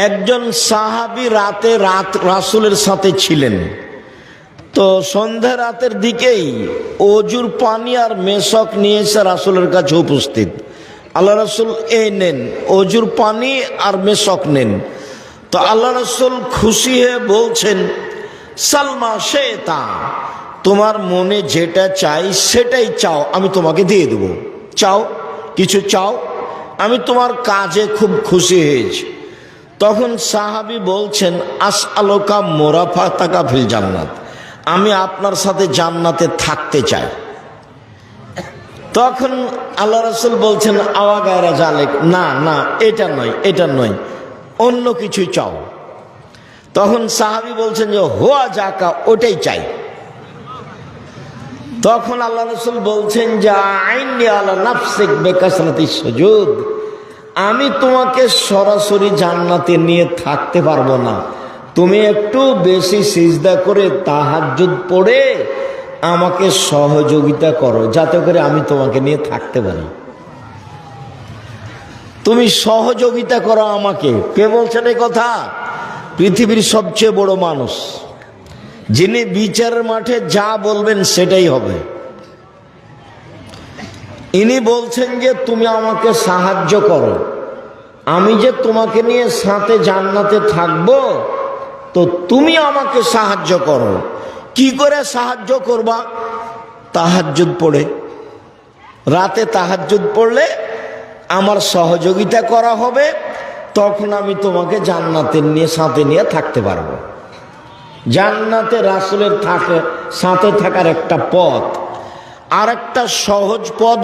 একজন সাহাবী রাতে রাসূলের সাথে ছিলেন। তো সন্ধ্যা রাতের দিকেই অজুর পানি আর মেশক নিয়ে এসে রাসূলের কাছে উপস্থিত। আল্লাহ রাসূল এই নেন, অজুর পানি আর মেশক নেন। তো আল্লাহ রাসূল খুশি হয়ে বলছেন, সালমা শেতা, তোমার মনে যেটা চাই সেটাই চাও, আমি তোমাকে দিয়ে দেব। চাও, কিছু চাও, আমি তোমার কাজে খুব খুশি হয়েছি। তখন সাহাবী বলছেন, আসআলুকা মুরাফাতাকা ফিল জান্নাত, আমি আপনার সাথে জান্নাতে থাকতে চাই। তখন আল্লাহ রাসূল বলছেন, আওয়া গায়রা জালেক, না না, এটা নয়, এটা নয়, অন্য কিছু চাও। তখন সাহাবী বলছেন যে হুয়া জাকা, ওটাই চাই। তখন আল্লাহ রাসূল বলছেন যে আইনি আলা নাফসিক বিকাসরাতিস সুজুদ, আমি তোমাকে সরাসরি জান্নাতে নিয়ে থাকতে পারবো না, তুমি একটু বেশি সিজদা করে তাহাজ্জুদ পড়ে আমাকে সহযোগিতা করো, যাতে করে আমি তোমাকে নিয়ে থাকতে পারি। তুমি সহযোগিতা করো আমাকে। কে বলছেন এই কথা? পৃথিবীর সবচেয়ে বড় মানুষ, যিনি বিচারের মাঠে যা বলবেন সেটাই হবে। ইনি বলছেন যে তুমি আমাকে সাহায্য করো, আমি যে তোমাকে নিয়ে সাথে জান্নাতে থাকবো, তো তুমি আমাকে সাহায্য করো। কি করে সাহায্য করবা? তাহাজ্জুদ পড়ে। রাতে তাহাজ্জুদ পড়লে আমার সহযোগিতা করা হবে, তখন আমি তোমাকে জান্নাতের নিয়ে সাথে নিয়ে থাকতে পারবো। জান্নাতে রাসূলের সাথে থাকার একটা পথ, আর একটা সহজ পথ